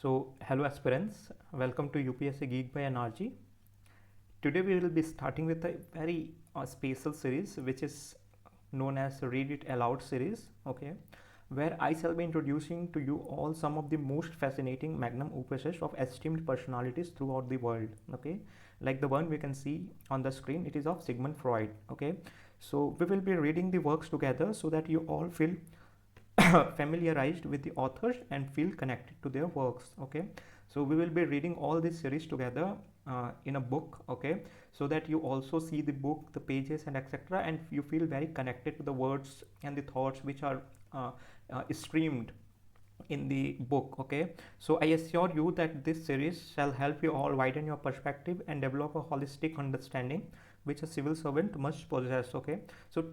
So, hello aspirants, welcome to UPSC Geek by NRG. Today we will be starting with a very special series which is known as Read It Aloud series, okay, where I shall be introducing to you all some of the most fascinating magnum opuses of esteemed personalities throughout the world, okay. Like the one we can see on the screen, it is of Sigmund Freud, okay. So we will be reading the works together so that you all feel familiarized with the authors and feel connected to their works, okay. So we will be reading all this series together in a book, okay, so that you also see the book, the pages and etc, and you feel very connected to the words and the thoughts which are streamed in the book, okay. So I assure you that this series shall help you all widen your perspective and develop a holistic understanding which a civil servant must possess, okay. So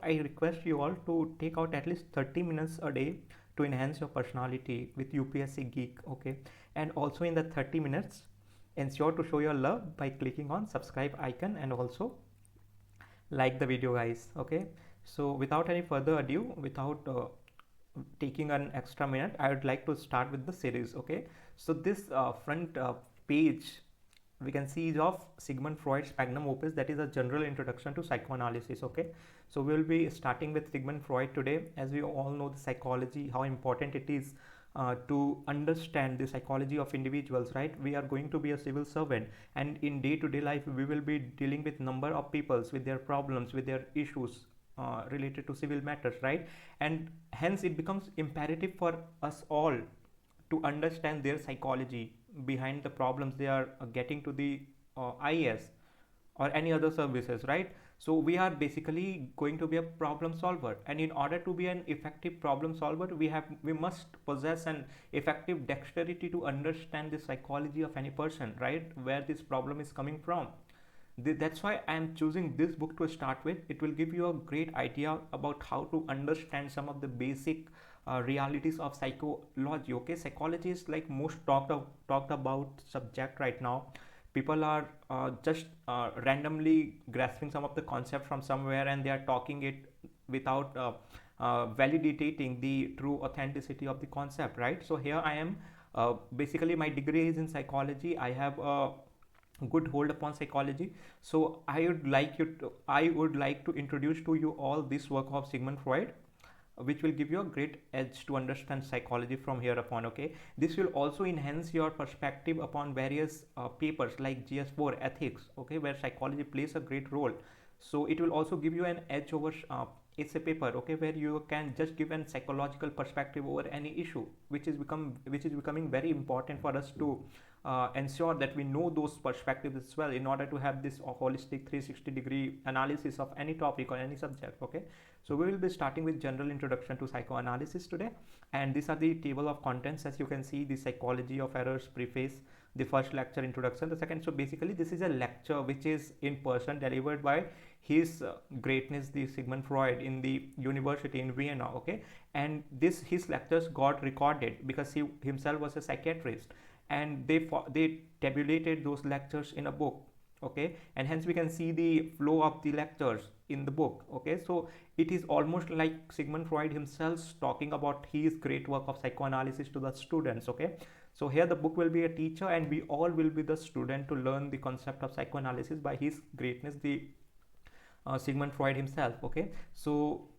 I request you all to take out at least 30 minutes a day to enhance your personality with UPSC Geek, okay. And also in the 30 minutes, ensure to show your love by clicking on subscribe icon and also like the video, guys, okay. So without any further ado, without taking an extra minute, I would like to start with the series, okay. So this front page we can see is of Sigmund Freud's magnum opus, that is a general introduction to psychoanalysis, okay. So we will be starting with Sigmund Freud today. As we all know, the psychology, how important it is to understand the psychology of individuals, right? We are going to be a civil servant, and in day-to-day life we will be dealing with number of peoples with their problems, with their issues related to civil matters, right? And hence it becomes imperative for us all to understand their psychology behind the problems they are getting to the IAS or any other services, right? So we are basically going to be a problem solver, and in order to be an effective problem solver, we must possess an effective dexterity to understand the psychology of any person, right? Where this problem is coming from. That's why I am choosing this book to start with. It will give you a great idea about how to understand some of the basic realities of psychology, okay. Psychology is like most talked about subject right now. People are just randomly grasping some of the concept from somewhere, and they are talking it without validating the true authenticity of the concept, right? So here I am, basically my degree is in psychology. I have a good hold upon psychology. So I would like to introduce to you all this work of Sigmund Freud, which will give you a great edge to understand psychology from here upon, okay. This will also enhance your perspective upon various papers like GS4 ethics, okay, where psychology plays a great role. So it will also give you an edge over essay paper, okay, where you can just give an psychological perspective over any issue, which is becoming very important for us to ensure that we know those perspectives as well, in order to have this holistic 360-degree analysis of any topic or any subject, okay. So we will be starting with general introduction to psychoanalysis today, and these are the table of contents. As you can see, the psychology of errors, preface, the first lecture, introduction, the second. So basically this is a lecture which is in person, delivered by his greatness the Sigmund Freud in the university in Vienna, okay. And his lectures got recorded because he himself was a psychiatrist, and they tabulated those lectures in a book, okay. And hence we can see the flow of the lectures in the book, okay. So it is almost like Sigmund Freud himself talking about his great work of psychoanalysis to the students, okay. So here the book will be a teacher, and we all will be the student to learn the concept of psychoanalysis by his greatness, the Sigmund Freud himself, okay. So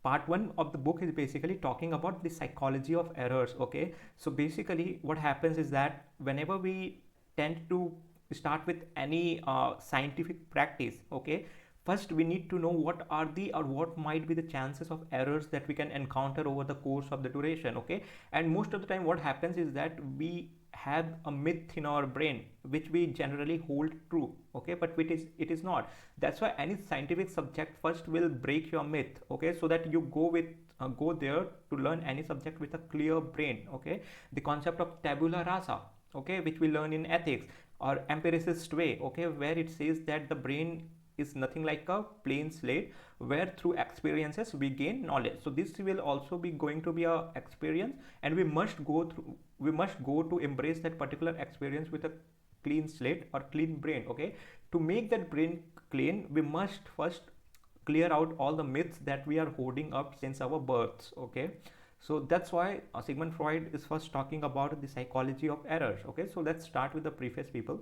part 1 of the book is basically talking about the psychology of errors, okay. So basically what happens is that whenever we tend to start with any scientific practice, okay, first we need to know what are the or what might be the chances of errors that we can encounter over the course of the duration, okay. And most of the time what happens is that we have a myth in our brain which we generally hold true, okay, but it is not. That's why any scientific subject first will break your myth, okay, so that you go there to learn any subject with a clear brain, okay. The concept of tabula rasa, okay, which we learn in ethics, or empiricist way, okay, where it says that the brain is nothing like a plain slate where through experiences we gain knowledge. So this will also be going to be a experience, and we must go to embrace that particular experience with a clean slate or clean brain, okay. To make that brain clean, we must first clear out all the myths that we are holding up since our births, okay. So that's why Sigmund Freud is first talking about the psychology of errors. Okay, so let's start with the preface, people.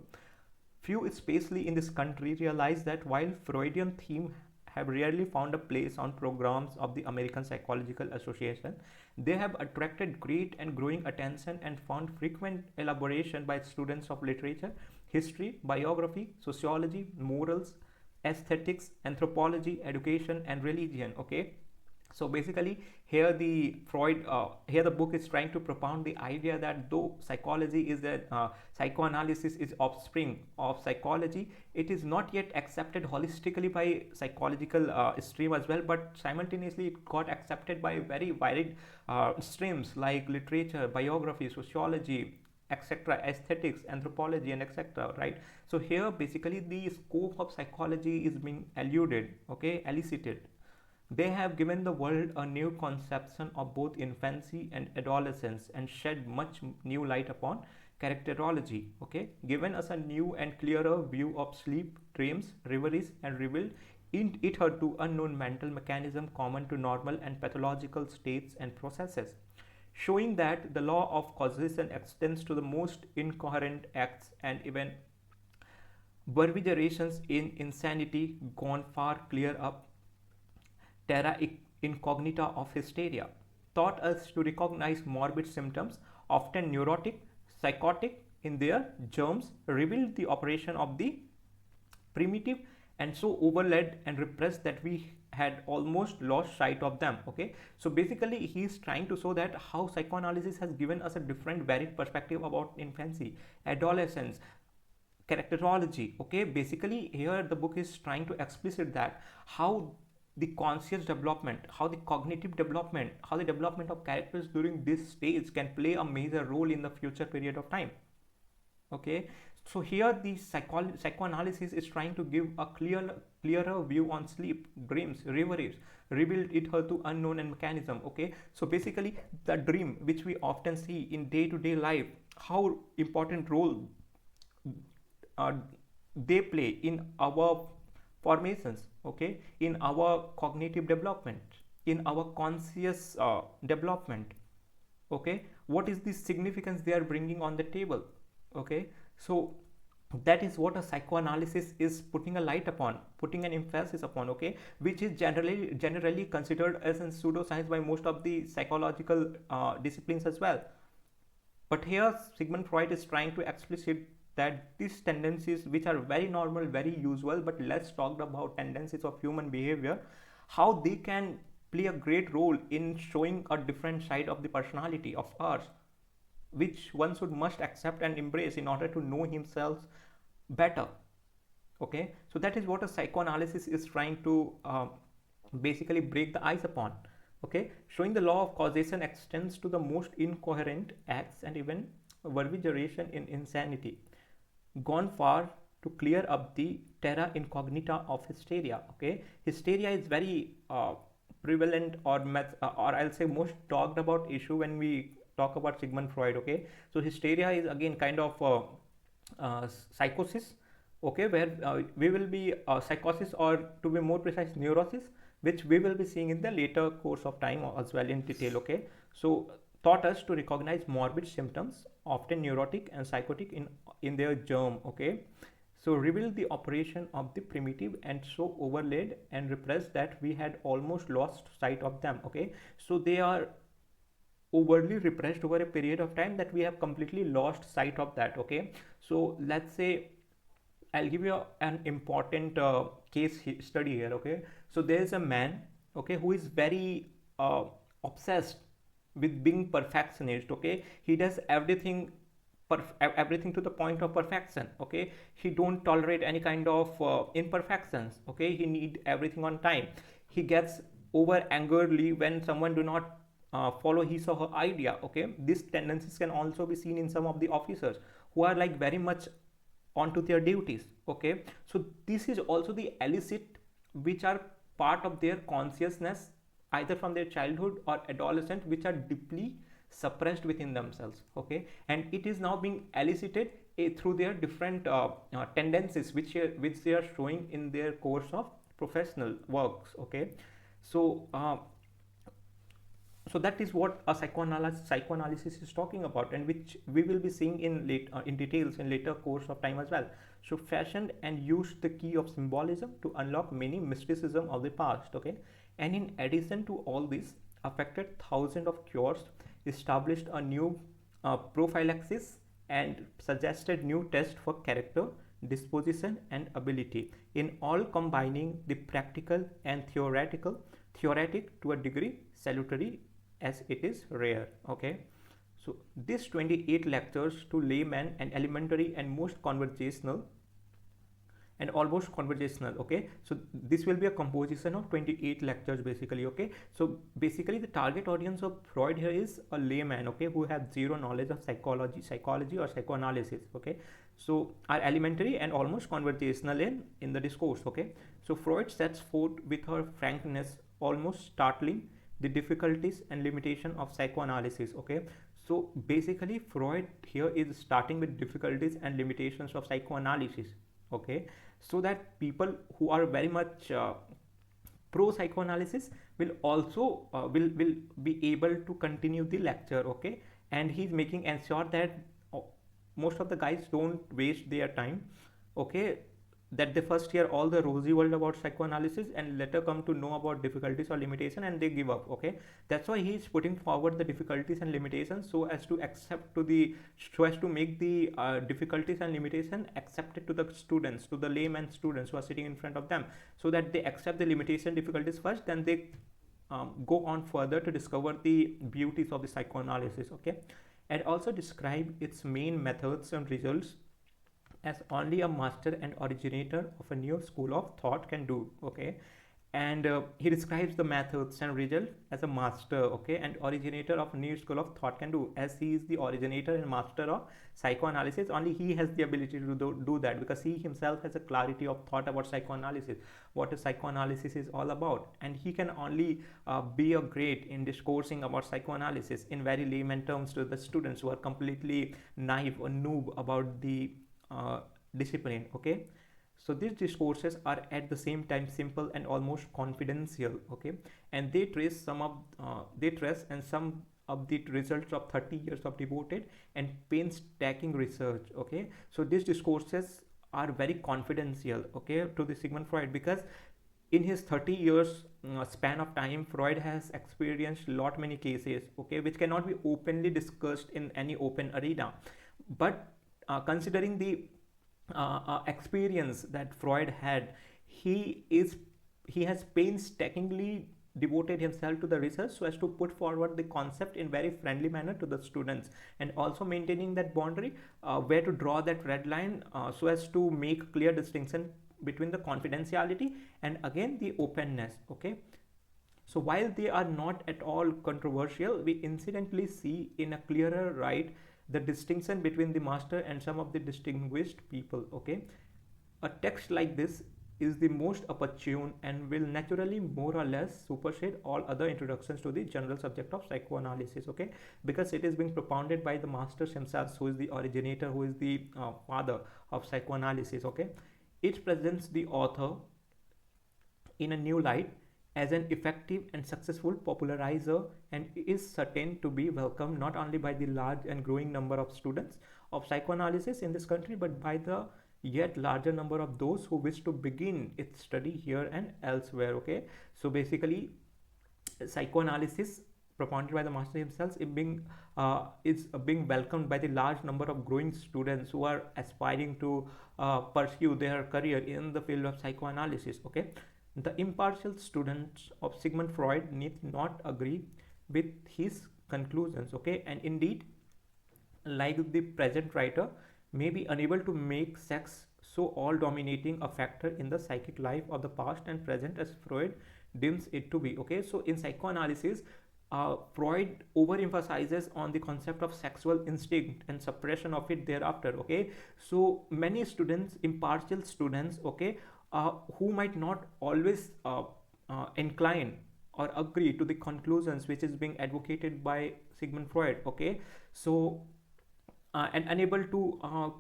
Few, especially in this country, realize that while Freudian themes have rarely found a place on programs of the American Psychological Association, they have attracted great and growing attention and found frequent elaboration by students of literature, history, biography, sociology, morals, aesthetics, anthropology, education, and religion. Okay, so basically here the here the book is trying to propound the idea that though psychology is that psychoanalysis is offspring of psychology, it is not yet accepted holistically by psychological stream as well, but simultaneously it got accepted by very varied streams like literature, biography, sociology, etc., aesthetics, anthropology, and etc., right? So here basically the scope of psychology is being eluded, okay, elicited. They have given the world a new conception of both infancy and adolescence and shed much new light upon characterology, okay, given us a new and clearer view of sleep, dreams, reveries, and revealed in it to unknown mental mechanism common to normal and pathological states and processes, showing that the law of causation extends to the most incoherent acts and even verbigerations in insanity gone far clear up terra incognita of hysteria, taught us to recognize morbid symptoms, often neurotic, psychotic in their germs, revealed the operation of the primitive, and so overlaid and repressed that we had almost lost sight of them. Okay, so basically he is trying to show that how psychoanalysis has given us a different varied perspective about infancy, adolescence, characterology. Okay, basically here the book is trying to explicit that how the conscious development, how the cognitive development, how the development of characters during this stage can play a major role in the future period of time. Okay, so here the psychoanalysis is trying to give a clearer view on sleep, dreams, reveries, rebuild it her to unknown and mechanism. Okay, so basically the dream which we often see in day-to-day life, how important role uh, they play in our formations, okay, in our cognitive development, in our conscious development. Okay, what is the significance they are bringing on the table? Okay, so that is what a psychoanalysis is putting a light upon, putting an emphasis upon. Okay, which is generally considered as a pseudoscience by most of the psychological disciplines as well. But here Sigmund Freud is trying to explicit that these tendencies, which are very normal, very usual, but less talked about tendencies of human behavior, how they can play a great role in showing a different side of the personality of ours, which one should must accept and embrace in order to know himself better. Okay, so that is what a psychoanalysis is trying to basically break the ice upon. Okay, showing the law of causation extends to the most incoherent acts and even verbigeration in insanity, gone far to clear up the terra incognita of hysteria. Okay, hysteria is very prevalent or I'll say most talked about issue when we talk about Sigmund Freud. Okay, so hysteria is again kind of psychosis. Okay, where we will be psychosis, or to be more precise, neurosis, which we will be seeing in the later course of time as well in detail. Okay, so taught us to recognize morbid symptoms, often neurotic and psychotic in their germ. Okay, so revealed the operation of the primitive and so overlaid and repressed that we had almost lost sight of them. Okay, so they are overly repressed over a period of time that we have completely lost sight of that. Okay, so let's say I'll give you an important case study here. Okay, so there is a man, okay, who is very obsessed with being perfectionist. Okay, he does everything everything to the point of perfection. Okay, he don't tolerate any kind of imperfections. Okay, he need everything on time. He gets over angrily when someone do not follow his or her idea. Okay, these tendencies can also be seen in some of the officers who are like very much onto their duties. Okay, so this is also the illicit which are part of their consciousness either from their childhood or adolescent, which are deeply suppressed within themselves. Okay, and it is now being elicited through their different tendencies which they are showing in their course of professional works. Okay, so So that is what a psychoanalysis is talking about, and which we will be seeing in details in later course of time as well. So fashioned and used the key of symbolism to unlock many mysticism of the past. Okay, and in addition to all this, affected thousands of cures, established a new prophylaxis, and suggested new tests for character, disposition, and ability, in all combining the practical and theoretic to a degree salutary as it is rare. Okay, so this 28 lectures to layman and elementary and most conversational and almost conversational. Okay, so this will be a composition of 28 lectures basically. Okay, so basically the target audience of Freud here is a layman, okay, who have zero knowledge of psychology or psychoanalysis. Okay, so are elementary and almost conversational in the discourse. Okay, so Freud sets forth with her frankness, almost startling, the difficulties and limitation of psychoanalysis. Okay, so basically Freud here is starting with difficulties and limitations of psychoanalysis. Okay, so that people who are very much pro psychoanalysis will also will be able to continue the lecture. Okay, and he's making ensure that most of the guys don't waste their time. Okay, that they first hear all the rosy world about psychoanalysis and later come to know about difficulties or limitation and they give up. Okay, that's why he is putting forward the difficulties and limitations so as to make the difficulties and limitation accepted to the students, to the layman students who are sitting in front of them, so that they accept the limitation difficulties first, then they go on further to discover the beauties of the psychoanalysis. Okay, and also describe its main methods and results as only a master and originator of a new school of thought can do. Okay, and he describes the methods and result as a master, okay, and originator of a new school of thought can do, as he is the originator and master of psychoanalysis. Only he has the ability to do that, because he himself has a clarity of thought about psychoanalysis, what a psychoanalysis is all about, and he can only be a great in discoursing about psychoanalysis in very layman terms to the students who are completely naive or noob about the discipline. Okay, so these discourses are at the same time simple and almost confidential. Okay, and they trace some of the results of 30 years of devoted and painstaking research. Okay, so these discourses are very confidential, okay, to the Sigmund Freud, because in his 30 years span of time, Freud has experienced many cases, okay, which cannot be openly discussed in any open arena. But considering the experience that Freud had, he has painstakingly devoted himself to the research so as to put forward the concept in very friendly manner to the students, and also maintaining that boundary where to draw that red line so as to make clear distinction between the confidentiality and again the openness. Okay, so while they are not at all controversial, we incidentally see in a clearer light the distinction between the master and some of the distinguished people. Okay, a text like this is the most opportune and will naturally more or less supersede all other introductions to the general subject of psychoanalysis. Okay, because it is being propounded by the masters themselves, who is the originator, who is the father of psychoanalysis. Okay, it presents the author in a new light as an effective and successful popularizer, and is certain to be welcomed not only by the large and growing number of students of psychoanalysis in this country, but by the yet larger number of those who wish to begin its study here and elsewhere. Okay, so basically psychoanalysis propounded by the master himself is being welcomed by the large number of growing students who are aspiring to pursue their career in the field of psychoanalysis. Okay, the impartial students of Sigmund Freud need not agree with his conclusions. Okay, and indeed, like the present writer, may be unable to make sex so all dominating a factor in the psychic life of the past and present as Freud deems it to be. Okay, so in psychoanalysis, Freud overemphasizes on the concept of sexual instinct and suppression of it thereafter. Okay, so many students, impartial students, okay, who might not always incline or agree to the conclusions which is being advocated by Sigmund Freud. Okay, so and unable to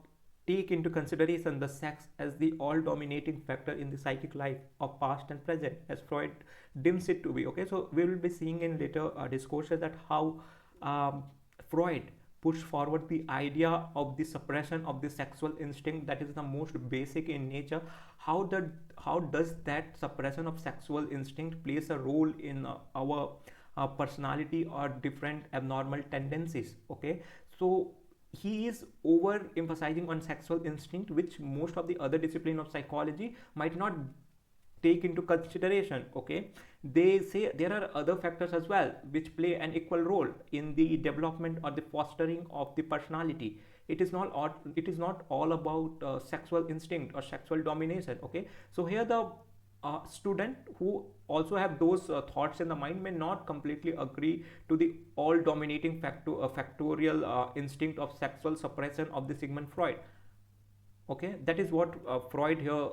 take into consideration the sex as the all dominating factor in the psychic life of past and present, as Freud deems it to be. Okay, so we will be seeing in later discourses that how um, Freud pushed forward the idea of the suppression of the sexual instinct that is the most basic in nature. how the how does that suppression of sexual instinct plays a role in our personality or different abnormal tendencies? Okay, so he is over emphasizing on sexual instinct, which most of the other discipline of psychology might not take into consideration. Okay, they say there are other factors as well which play an equal role in the development or the fostering of the personality. It is not all about sexual instinct or sexual domination. Okay, so here the student who also have those thoughts in the mind may not completely agree to the all dominating factorial instinct of sexual suppression of the Sigmund Freud. Okay, that is what Freud here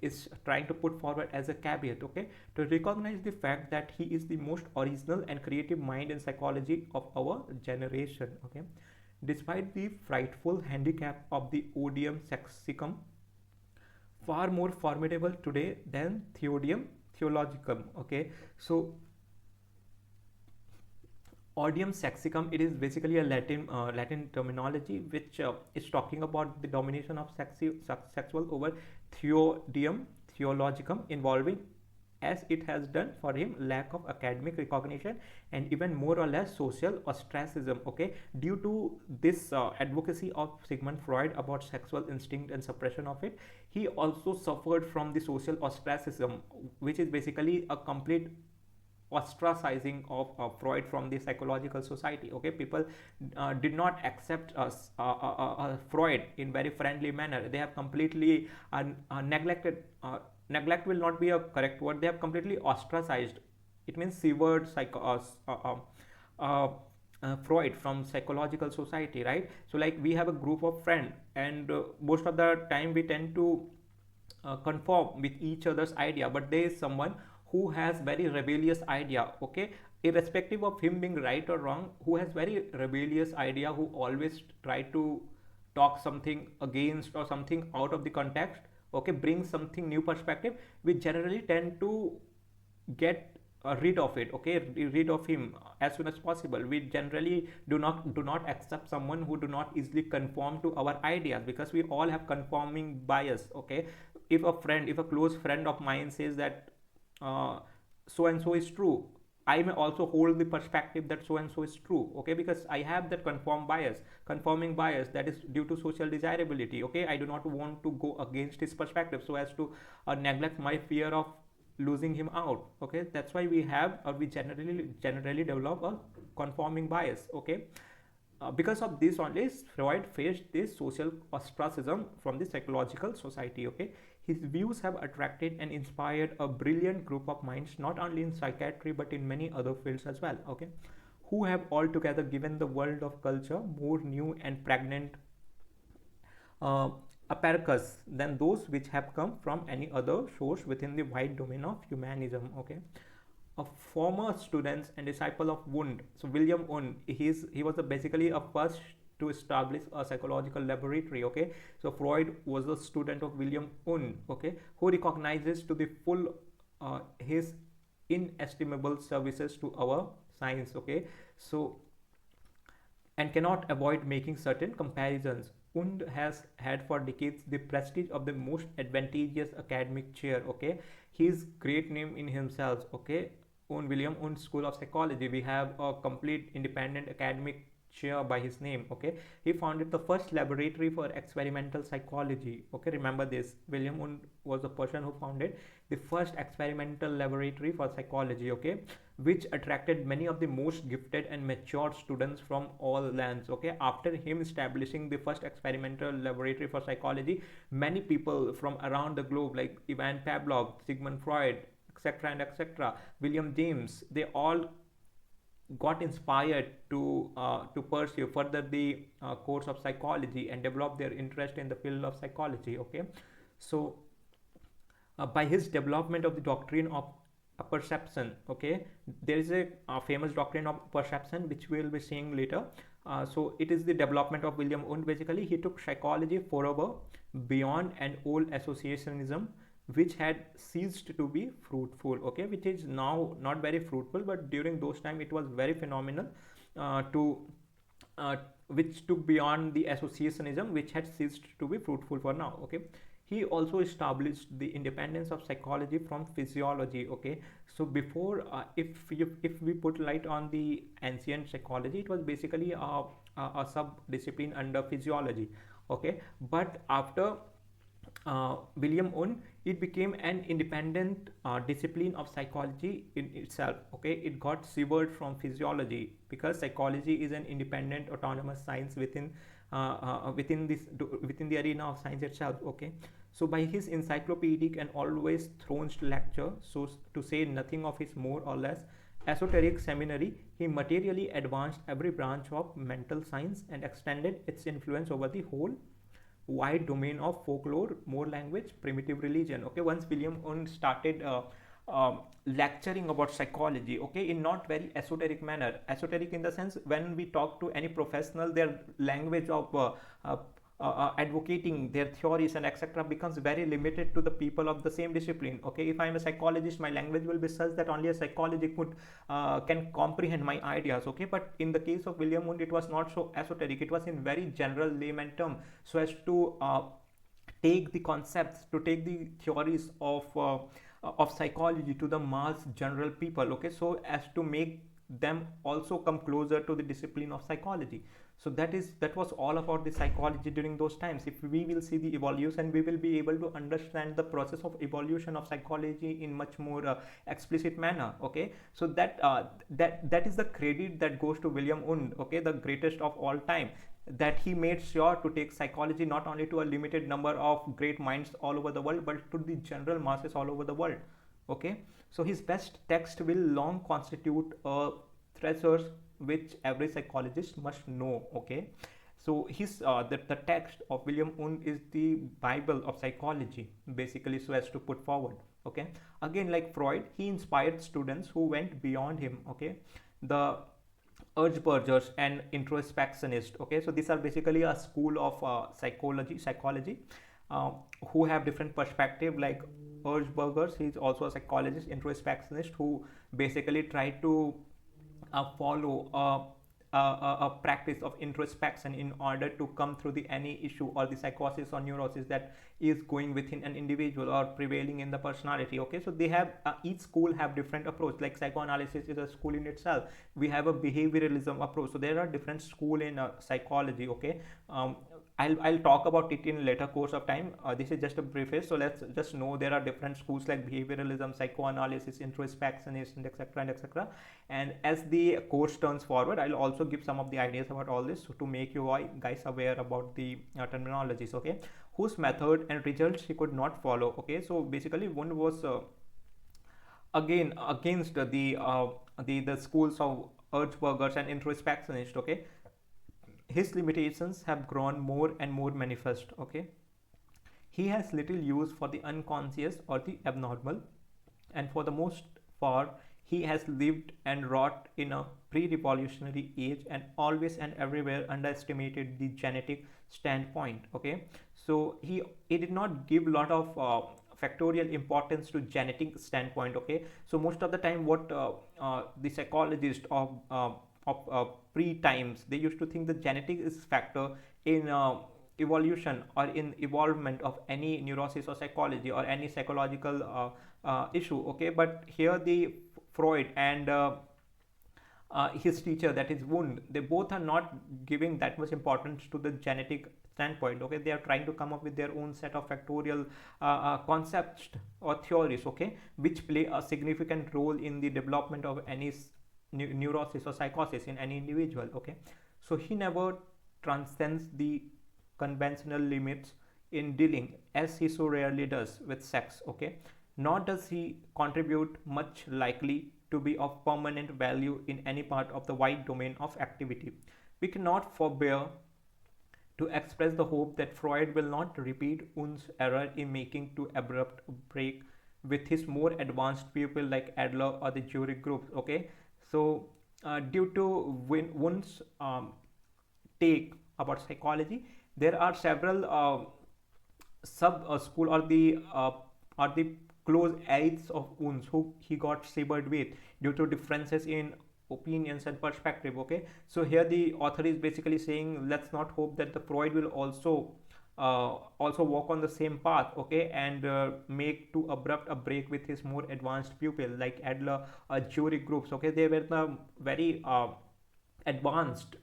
is trying to put forward as a caveat. Okay, to recognize the fact that he is the most original and creative mind in psychology of our generation. Okay, despite the frightful handicap of the odium sexicum, far more formidable today than theodium theologicum. Okay, so odium sexicum, it is basically a Latin terminology which is talking about the domination of sexual over theodium theologicum, involving, as it has done for him, lack of academic recognition and even more or less social ostracism. Okay, due to this advocacy of Sigmund Freud about sexual instinct and suppression of it, he also suffered from the social ostracism, which is basically a complete ostracizing of Freud from the psychological society. Okay, people did not accept Freud in very friendly manner. They have completely neglected. Neglect will not be a correct word. They have completely ostracized. It means severed Freud from psychological society, right? So like we have a group of friends, and most of the time we tend to conform with each other's idea, but there is someone who has very rebellious idea. Okay, irrespective of him being right or wrong, who has very rebellious idea, who always try to talk something against or something out of the context. Okay, bring something new perspective. We generally tend to get rid of it. Okay, rid of him as soon as possible. We generally do not accept someone who do not easily conform to our ideas, because we all have conforming bias. Okay, if a close friend of mine says that so and so is true, I may also hold the perspective that so and so is true. Okay, because I have that conforming bias that is due to social desirability. Okay, I do not want to go against his perspective so as to neglect my fear of losing him out. Okay, that's why we generally develop a conforming bias. Okay, because of this only Freud faced this social ostracism from the psychological society. Okay, his views have attracted and inspired a brilliant group of minds, not only in psychiatry but in many other fields as well. Okay, who have altogether given the world of culture more new and pregnant uh, apparatus than those which have come from any other source within the wide domain of humanism. Okay, a former student and disciple of Wundt, so William Wundt, he was basically a first to establish a psychological laboratory. Okay, so Freud was a student of William Wundt. Okay, who recognizes to the full his inestimable services to our science. Okay, so and cannot avoid making certain comparisons. Wundt has had for decades the prestige of the most advantageous academic chair. Okay, his great name in himself. Okay, William Wundt School of Psychology. We have a complete independent academic chair by his name. Okay, he founded the first laboratory for experimental psychology. Okay, remember this. William Wundt was the person who founded the first experimental laboratory for psychology. Okay, which attracted many of the most gifted and matured students from all lands. Okay, after him establishing the first experimental laboratory for psychology, many people from around the globe like Ivan Pavlov, Sigmund Freud, etc. and etc., William James, they all got inspired to pursue further the course of psychology and develop their interest in the field of psychology. Okay, so by his development of the doctrine of perception. Okay, there is a famous doctrine of perception which we will be seeing later. So it is the development of William Wundt. Basically, he took psychology forever beyond an old associationism which had ceased to be fruitful, okay, which is now not very fruitful, but during those time it was very phenomenal, to uh, which took beyond the associationism which had ceased to be fruitful for now, okay. He also established the independence of psychology from physiology, okay. So before, if we put light on the ancient psychology, it was basically a sub discipline under physiology, okay. But after William Wundt, it became an independent discipline of psychology in itself, okay. It got severed from physiology because psychology is an independent autonomous science within the arena of science itself, okay. So by his encyclopedic and always throned lecture, so to say nothing of his more or less esoteric seminary, he materially advanced every branch of mental science and extended its influence over the whole wide domain of folklore, more language, primitive religion, okay. Once William Wundt started lecturing about psychology, okay, in not very esoteric manner, esoteric in the sense when we talk to any professional, their language of advocating their theories and etc becomes very limited to the people of the same discipline, okay. If I am a psychologist, my language will be such that only a psychologist could can comprehend my ideas, okay. But in the case of William Wundt, it was not so esoteric, it was in very general layman term, so as to take the concepts, to take the theories of psychology to the mass general people, okay, so as to make them also come closer to the discipline of psychology. So that was all about the psychology during those times. If we will see the evolution, we will be able to understand the process of evolution of psychology in much more explicit manner, okay. So that is the credit that goes to William Wundt, okay, the greatest of all time, that he made sure to take psychology not only to a limited number of great minds all over the world, but to the general masses all over the world, okay. So his best text will long constitute a treasures which every psychologist must know, okay. So the text of William Wundt is the Bible of psychology, basically, so as to put forward, okay. Again, like Freud, he inspired students who went beyond him, okay. The Urgeburgers and introspectionists, okay. So these are basically a school of psychology uh, who have different perspective. Like Urgeburgers, he is also a psychologist, introspectionist, who basically try to follow a practice of introspection in order to come through the any issue or the psychosis or neurosis that is going within an individual or prevailing in the personality, okay. So they have each school have different approach. Like psychoanalysis is a school in itself, we have a behavioralism approach, so there are different school in psychology, okay. I'll talk about it in later course of time. This is just a preface, so let's just know there are different schools like behavioralism, psychoanalysis, introspectionist, and etc and etc. And as the course turns forward, I'll also give some of the ideas about all this, so to make you guys aware about the terminologies, okay, whose method and results he could not follow, okay. So basically one was again against the schools of Urgeburgers and introspectionists, okay. His limitations have grown more and more manifest, okay. He has little use for the unconscious or the abnormal, and for the most part he has lived and wrought in a pre-revolutionary age and always and everywhere underestimated the genetic standpoint, okay. So he did not give a lot of factorial importance to genetic standpoint, okay. So most of the time what the psychologist of pre times, they used to think the genetic is factor in evolution or in evolvement of any neurosis or psychology or any psychological issue, okay. But here the Freud and his teacher, that is Wundt, they both are not giving that much importance to the genetic standpoint, okay. They are trying to come up with their own set of factorial concepts or theories, okay, which play a significant role in the development of any neurosis or psychosis in any individual, okay. So he never transcends the conventional limits in dealing, as he so rarely does, with sex, okay. Nor does he contribute much likely to be of permanent value in any part of the wide domain of activity. We cannot forbear to express the hope that Freud will not repeat Wundt's error in making too abrupt break with his more advanced people like Adler or the Zurich group, okay. So due to Wundt's take about psychology, there are several sub school or the close aides of Unz who he got severed with due to differences in opinions and perspective. Okay, so here the author is basically saying, let's not hope that the Freud will also walk on the same path, okay, and make too abrupt a break with his more advanced pupil like Adler, jury groups. Okay, they were the very advanced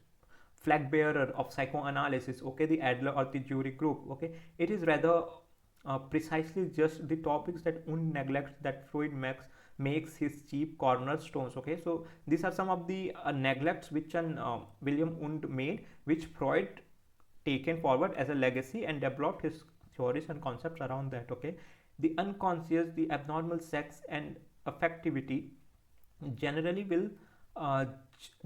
flag bearer of psychoanalysis, okay, the Adler or the jury group. Okay, it is rather precisely just the topics that Und neglects that Freud makes his chief cornerstones. Okay, so these are some of the neglects which William Und made, which Freud taken forward as a legacy and developed his theories and concepts around that. Okay, the unconscious, the abnormal sex and affectivity generally will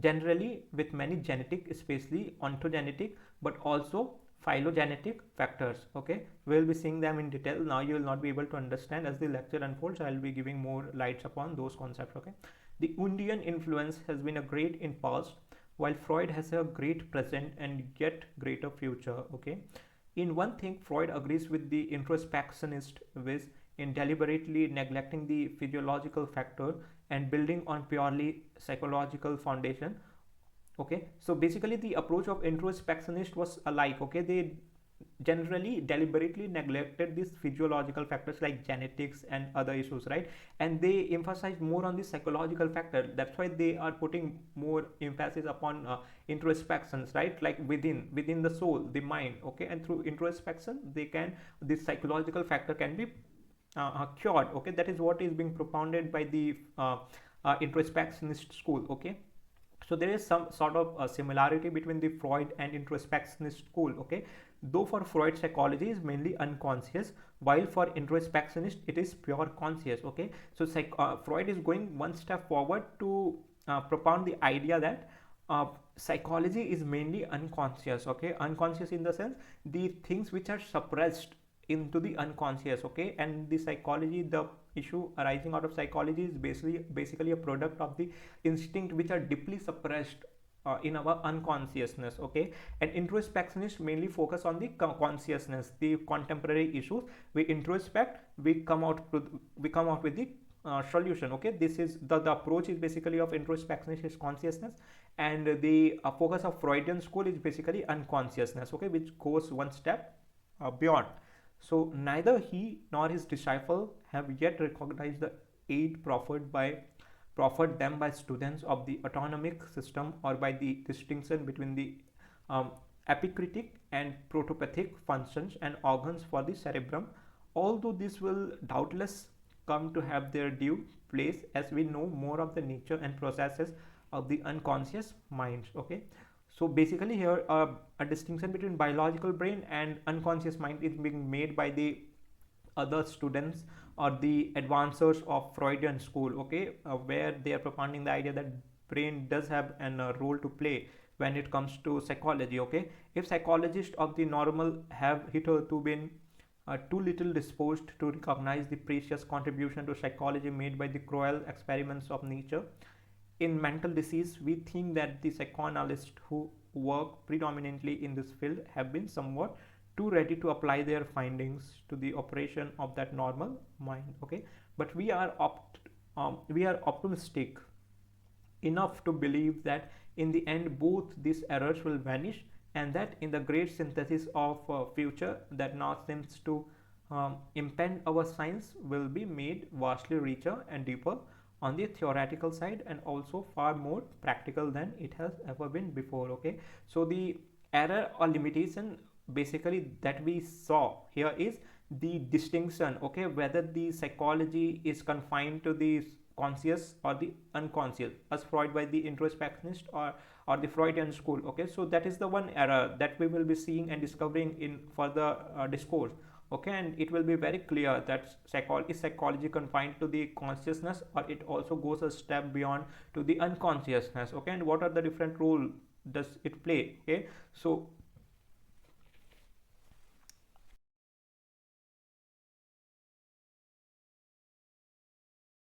generally with many genetic, especially ontogenetic, but also phylogenetic factors. Okay, we'll be seeing them in detail. Now you will not be able to understand as the lecture unfolds. I'll be giving more lights upon those concepts. Okay, the Undian influence has been a great in past, while Freud has a great present and yet greater future. Okay, in one thing Freud agrees with the introspectionist with in deliberately neglecting the physiological factor and building on purely psychological foundation. Okay, so basically the approach of introspectionist was alike. Okay, they generally deliberately neglected these physiological factors like genetics and other issues, right, and they emphasize more on the psychological factor. That's why they are putting more emphasis upon introspections, right, like within the soul, the mind. Okay, and through introspection they can, this psychological factor can be cured. Okay, that is what is being propounded by the introspectionist school. Okay, so there is some sort of similarity between the Freud and introspectionist school. Okay, though for Freud psychology is mainly unconscious, while for introspectionist it is pure conscious. Okay, so Freud is going one step forward to propound the idea that psychology is mainly unconscious. Okay, unconscious in the sense the things which are suppressed into the unconscious. Okay, and the psychology, the issue arising out of psychology is basically a product of the instinct which are deeply suppressed in our unconsciousness. Okay, and introspectionists mainly focus on the consciousness, the contemporary issues. We introspect, we come out with the solution. Okay, this is the approach is basically of introspection is consciousness, and the focus of Freudian school is basically unconsciousness. Okay, which goes one step beyond. So neither he nor his disciple have yet recognized the aid proffered them by students of the autonomic system, or by the distinction between the epicritic and protopathic functions and organs for the cerebrum, although this will doubtless come to have their due place as we know more of the nature and processes of the unconscious minds. Okay, so basically here a distinction between biological brain and unconscious mind is being made by the other students or the advancers of Freudian school. Okay, where they are propounding the idea that brain does have a role to play when it comes to psychology. Okay, if psychologists of the normal have hitherto been too little disposed to recognize the precious contribution to psychology made by the cruel experiments of nature in mental disease, we think that the psychoanalysts who work predominantly in this field have been somewhat too ready to apply their findings to the operation of that normal mind. Okay, but we are optimistic enough to believe that in the end both these errors will vanish, and that in the great synthesis of future that now seems to impend our science will be made vastly richer and deeper on the theoretical side, and also far more practical than it has ever been before. Okay, so the error or limitation basically that we saw here is the distinction. Okay, whether the psychology is confined to the conscious or the unconscious as Freud by the introspectionist or the Freudian school. Okay, so that is the one error that we will be seeing and discovering in further discourse. Okay, and it will be very clear that psychology confined to the consciousness, or it also goes a step beyond to the unconsciousness. Okay, and what are the different role does it play? Okay, so